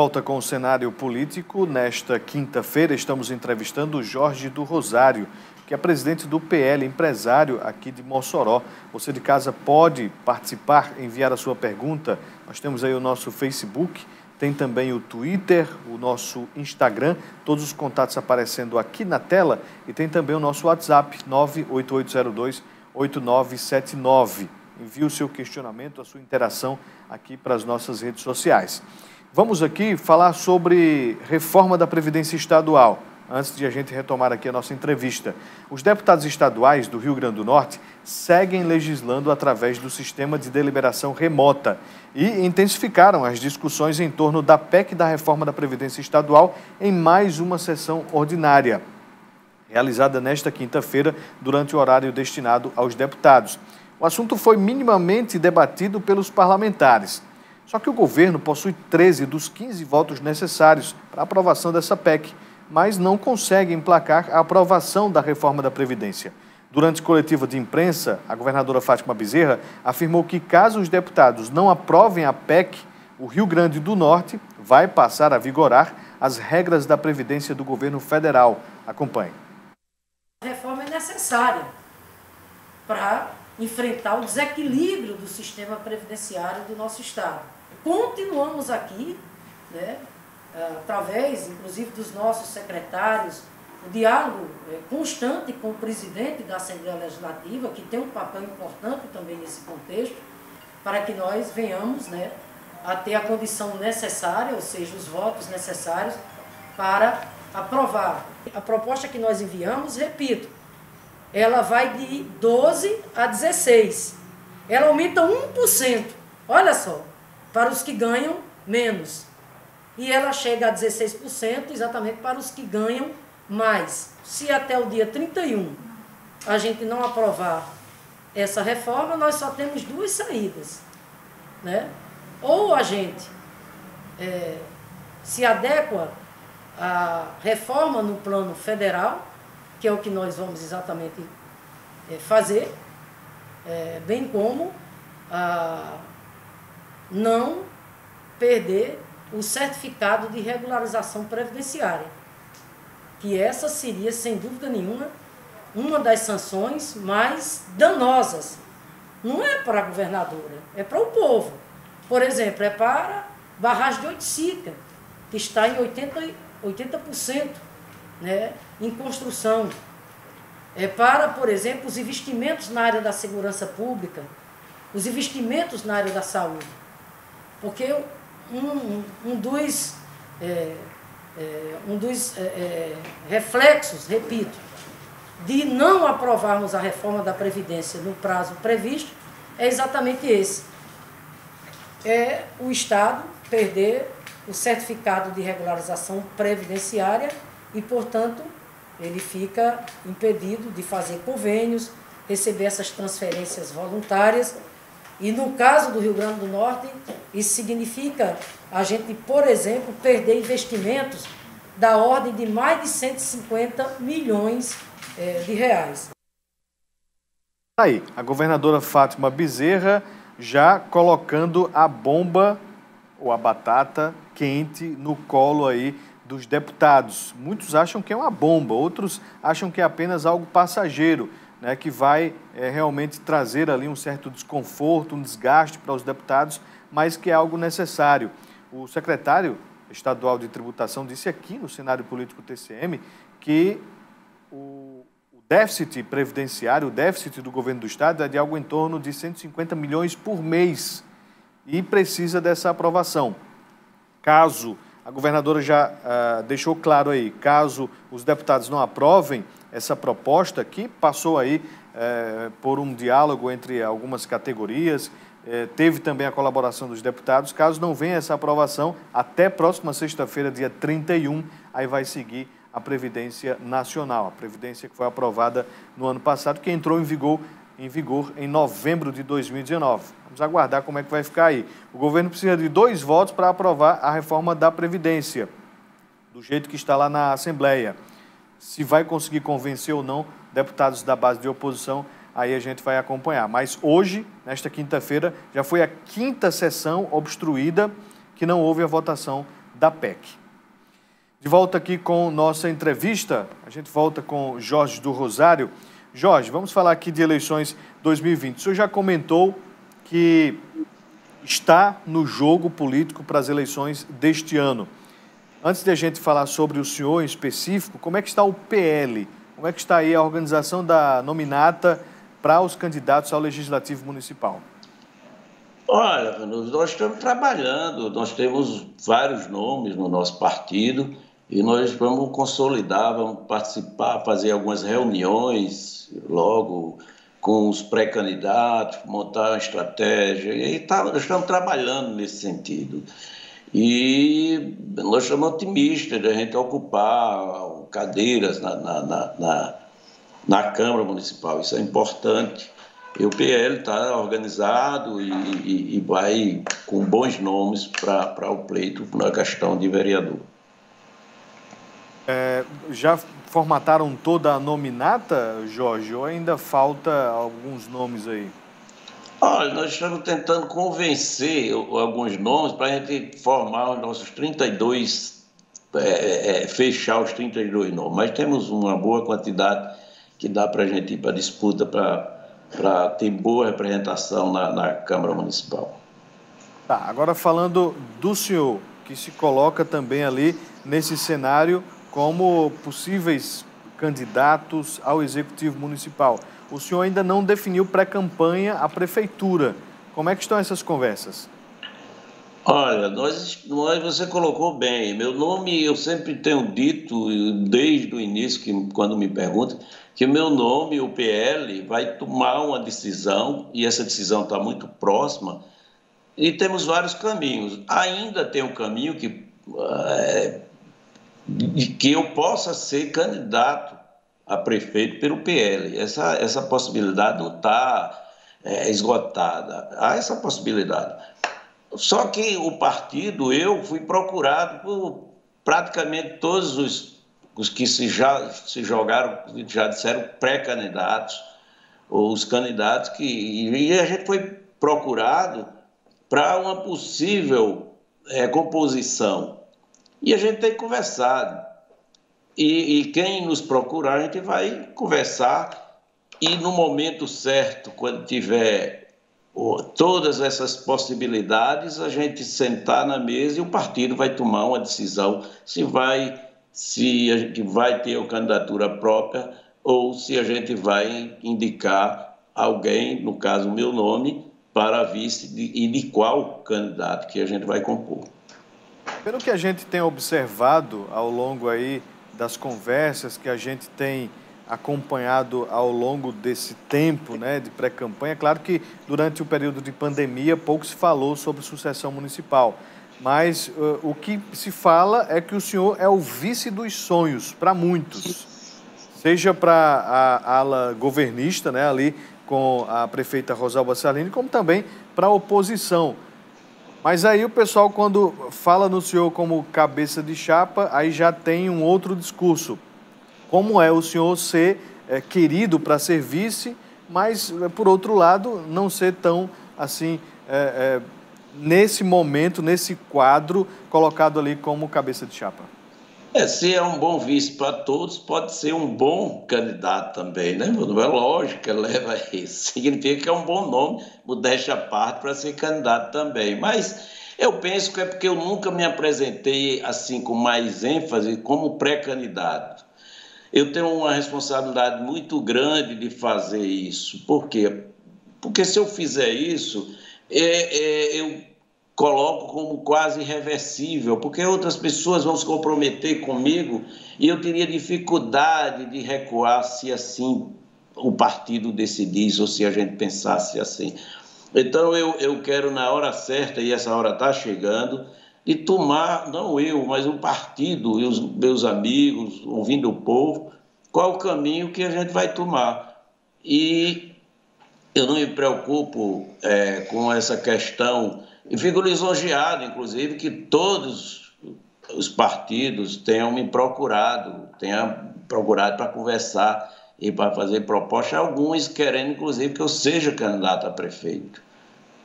Volta com o cenário político. Nesta quinta-feira estamos entrevistando o Jorge do Rosário, que é presidente do PL, empresário aqui de Mossoró. Você de casa pode participar, enviar a sua pergunta. Nós temos aí o nosso Facebook, tem também o Twitter, o nosso Instagram, todos os contatos aparecendo aqui na tela, e tem também o nosso WhatsApp, 98802-8979. Envie o seu questionamento, a sua interação aqui para as nossas redes sociais. Vamos aqui falar sobre reforma da Previdência Estadual, antes de a gente retomar aqui a nossa entrevista. Os deputados estaduais do Rio Grande do Norte seguem legislando através do sistema de deliberação remota e intensificaram as discussões em torno da PEC da reforma da Previdência Estadual em mais uma sessão ordinária, realizada nesta quinta-feira durante o horário destinado aos deputados. O assunto foi minimamente debatido pelos parlamentares. Só que o governo possui 13 dos 15 votos necessários para a aprovação dessa PEC, mas não consegue emplacar a aprovação da reforma da Previdência. Durante coletiva de imprensa, a governadora Fátima Bezerra afirmou que, caso os deputados não aprovem a PEC, o Rio Grande do Norte vai passar a vigorar as regras da Previdência do governo federal. Acompanhe. A reforma é necessária para enfrentar o desequilíbrio do sistema previdenciário do nosso Estado. Continuamos aqui, através, inclusive, dos nossos secretários, o diálogo constante com o presidente da Assembleia Legislativa, que tem um papel importante também nesse contexto, para que nós venhamos a ter a condição necessária, ou seja, os votos necessários para aprovar. A proposta que nós enviamos, repito, ela vai de 12 a 16. Ela aumenta 1%, olha só, para os que ganham menos. E ela chega a 16% exatamente para os que ganham mais. Se até o dia 31 a gente não aprovar essa reforma, nós só temos duas saídas. Ou a gente se adequa à reforma no plano federal, que é o que nós vamos exatamente fazer, bem como não perder o certificado de regularização previdenciária, que essa seria, sem dúvida nenhuma, uma das sanções mais danosas. Não é para a governadora, é para o povo. Por exemplo, é para a barragem de Oiticica, que está em 80% em construção. É para, por exemplo, os investimentos na área da segurança pública, os investimentos na área da saúde. Porque um dos reflexos, repito, de não aprovarmos a reforma da Previdência no prazo previsto é exatamente esse. É o Estado perder o certificado de regularização previdenciária e, portanto, ele fica impedido de fazer convênios, receber essas transferências voluntárias. E no caso do Rio Grande do Norte, isso significa a gente, por exemplo, perder investimentos da ordem de mais de 150 milhões de reais. Aí, a governadora Fátima Bezerra já colocando a bomba ou a batata quente no colo aí dos deputados. Muitos acham que é uma bomba, outros acham que é apenas algo passageiro, que vai realmente trazer ali um certo desconforto, um desgaste para os deputados, mas que é algo necessário. O secretário estadual de tributação disse aqui no cenário político TCM que o déficit previdenciário, o déficit do governo do Estado é de algo em torno de 150 milhões por mês e precisa dessa aprovação. Caso, a governadora já deixou claro aí, caso os deputados não aprovem essa proposta, que passou aí por um diálogo entre algumas categorias, teve também a colaboração dos deputados, caso não venha essa aprovação, até próxima sexta-feira, dia 31, aí vai seguir a Previdência Nacional, a Previdência que foi aprovada no ano passado, que entrou em vigor em novembro de 2019. Vamos aguardar como é que vai ficar aí. O governo precisa de 2 votos para aprovar a reforma da Previdência, do jeito que está lá na Assembleia. Se vai conseguir convencer ou não deputados da base de oposição, aí a gente vai acompanhar. Mas hoje, nesta quinta-feira, já foi a 5ª sessão obstruída que não houve a votação da PEC. De volta aqui com nossa entrevista, a gente volta com Jorge do Rosário. Jorge, vamos falar aqui de eleições 2020. O senhor já comentou que está no jogo político para as eleições deste ano. Antes de a gente falar sobre o senhor em específico, como é que está o PL? Como é que está aí a organização da nominata para os candidatos ao Legislativo Municipal? Olha, nós estamos trabalhando, nós temos vários nomes no nosso partido e nós vamos consolidar, vamos participar, fazer algumas reuniões logo com os pré-candidatos, montar uma estratégia, e nós estamos trabalhando nesse sentido. E nós estamos otimistas de a gente ocupar cadeiras na Câmara Municipal, isso é importante. E o PL está organizado e vai com bons nomes para o pleito na questão de vereador. Já formataram toda a nominata, Jorge, ou ainda falta alguns nomes aí? Olha, nós estamos tentando convencer alguns nomes para a gente formar os nossos 32, fechar os 32 nomes, mas temos uma boa quantidade que dá para a gente ir para a disputa para ter boa representação na Câmara Municipal. Tá, agora falando do senhor, que se coloca também ali nesse cenário como possíveis candidatos ao Executivo Municipal. O senhor ainda não definiu pré-campanha à Prefeitura. Como é que estão essas conversas? Olha, você colocou bem. Meu nome, eu sempre tenho dito, desde o início, quando me perguntam, que meu nome, o PL, vai tomar uma decisão, e essa decisão está muito próxima, e temos vários caminhos. Ainda tem um caminho que eu possa ser candidato a prefeito pelo PL. Essa possibilidade não está esgotada. Há essa possibilidade. Só que o partido, eu fui procurado por praticamente todos os que se jogaram, já disseram pré-candidatos, ou os candidatos e a gente foi procurado para uma possível composição. E a gente tem conversado. E quem nos procurar, a gente vai conversar e no momento certo, quando tiver todas essas possibilidades, a gente sentar na mesa e o partido vai tomar uma decisão se a gente vai ter a candidatura própria ou se a gente vai indicar alguém, no caso o meu nome, para vice e de qual candidato que a gente vai compor. Pelo que a gente tem observado ao longo aí das conversas que a gente tem acompanhado ao longo desse tempo, né, de pré-campanha, claro que durante o período de pandemia pouco se falou sobre sucessão municipal, mas o que se fala é que o senhor é o vice dos sonhos para muitos, seja para a ala governista, né, ali com a prefeita Rosalba Cialini, como também para a oposição. Mas aí o pessoal, quando fala no senhor como cabeça de chapa, aí já tem um outro discurso. Como é o senhor ser querido para ser vice, mas, por outro lado, não ser tão, assim, nesse momento, nesse quadro, colocado ali como cabeça de chapa? Se é um bom vice para todos, pode ser um bom candidato também, né? Não é lógico que leva isso. Significa que é um bom nome, modéstia à parte, para ser candidato também. Mas eu penso que é porque eu nunca me apresentei assim com mais ênfase como pré-candidato. Eu tenho uma responsabilidade muito grande de fazer isso. Por quê? Porque se eu fizer isso, eu coloco como quase irreversível, porque outras pessoas vão se comprometer comigo e eu teria dificuldade de recuar se assim o partido decidisse ou se a gente pensasse assim. Então eu quero na hora certa, e essa hora está chegando, de tomar, não eu, mas o partido e os meus amigos, ouvindo o povo, qual o caminho que a gente vai tomar. E eu não me preocupo com essa questão. E fico lisonjeado, inclusive, que todos os partidos tenham me procurado, para conversar e para fazer propostas, alguns querendo, inclusive, que eu seja candidato a prefeito.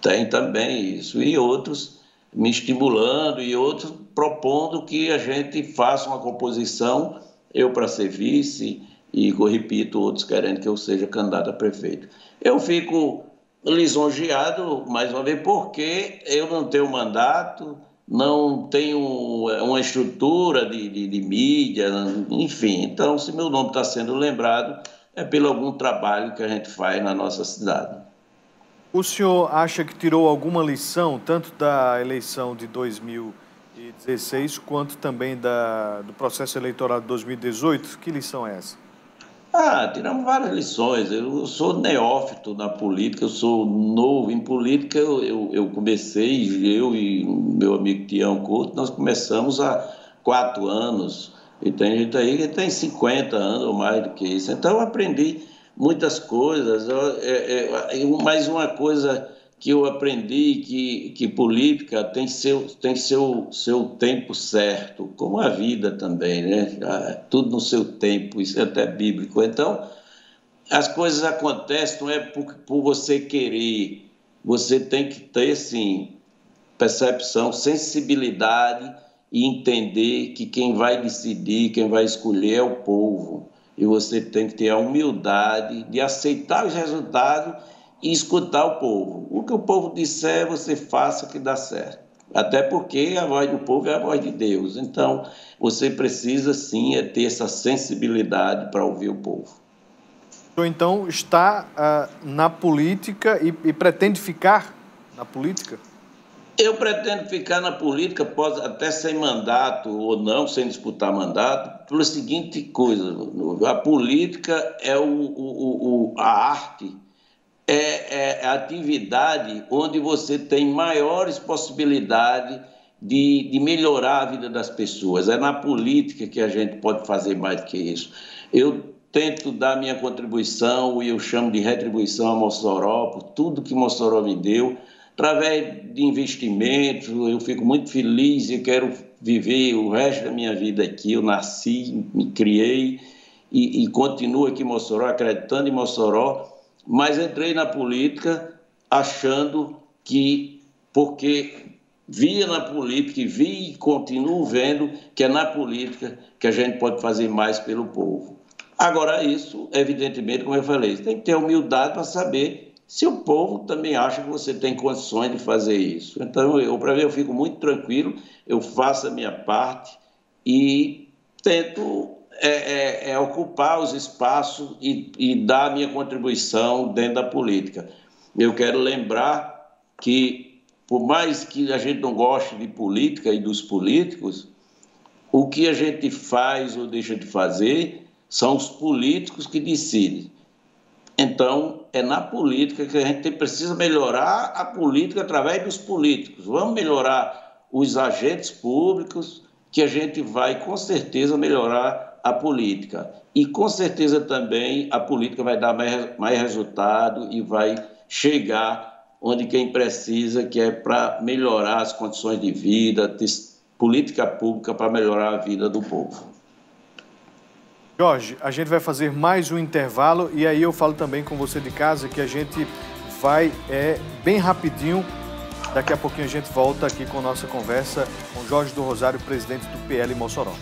Tem também isso. E outros me estimulando e outros propondo que a gente faça uma composição, eu para ser vice e, eu repito, outros querendo que eu seja candidato a prefeito. Eu fico lisonjeado, mais uma vez, porque eu não tenho mandato, não tenho uma estrutura de mídia, enfim. Então, se meu nome está sendo lembrado, é pelo algum trabalho que a gente faz na nossa cidade. O senhor acha que tirou alguma lição, tanto da eleição de 2016, quanto também do processo eleitoral de 2018? Que lição é essa? Tiramos várias lições. Eu sou neófito na política, eu sou novo em política. Eu comecei, eu e meu amigo Tião Couto, nós começamos há 4 anos. E tem gente aí que tem 50 anos ou mais do que isso. Então eu aprendi muitas coisas. Mais uma coisa que eu aprendi, que política tem seu tempo certo, como a vida também, né? Tudo no seu tempo, isso é até bíblico. Então, as coisas acontecem, não é por você querer, você tem que ter, sim, percepção, sensibilidade e entender que quem vai decidir, quem vai escolher é o povo. E você tem que ter a humildade de aceitar os resultados e escutar o povo. O que o povo disser, você faça que dá certo. Até porque a voz do povo é a voz de Deus. Então, você precisa, sim, ter essa sensibilidade para ouvir o povo. O senhor, então, está na política e pretende ficar na política? Eu pretendo ficar na política, pode até sem mandato ou não, sem disputar mandato, pela seguinte coisa: a política é a arte, é a atividade onde você tem maiores possibilidades de melhorar a vida das pessoas. É na política que a gente pode fazer mais do que isso. Eu tento dar minha contribuição, e eu chamo de retribuição a Mossoró, por tudo que Mossoró me deu, através de investimentos. Eu fico muito feliz e quero viver o resto da minha vida aqui. Eu nasci, me criei e continuo aqui em Mossoró, acreditando em Mossoró, mas entrei na política achando que, porque via na política e vi e continuo vendo que é na política que a gente pode fazer mais pelo povo. Agora, isso, evidentemente, como eu falei, tem que ter humildade para saber se o povo também acha que você tem condições de fazer isso. Então, para mim, eu fico muito tranquilo, eu faço a minha parte e tento ocupar os espaços e dar a minha contribuição dentro da política. Eu quero lembrar que, por mais que a gente não goste de política e dos políticos, o que a gente faz ou deixa de fazer são os políticos que decidem. Então, é na política que a gente precisa melhorar a política através dos políticos. Vamos melhorar os agentes públicos, que a gente vai, com certeza, melhorar a política. E, com certeza, também a política vai dar mais resultado e vai chegar onde quem precisa, que é para melhorar as condições de vida, ter política pública para melhorar a vida do povo. Jorge, a gente vai fazer mais um intervalo e aí eu falo também com você de casa que a gente vai bem rapidinho. Daqui a pouquinho a gente volta aqui com a nossa conversa com Jorge do Rosário, presidente do PL Mossoró.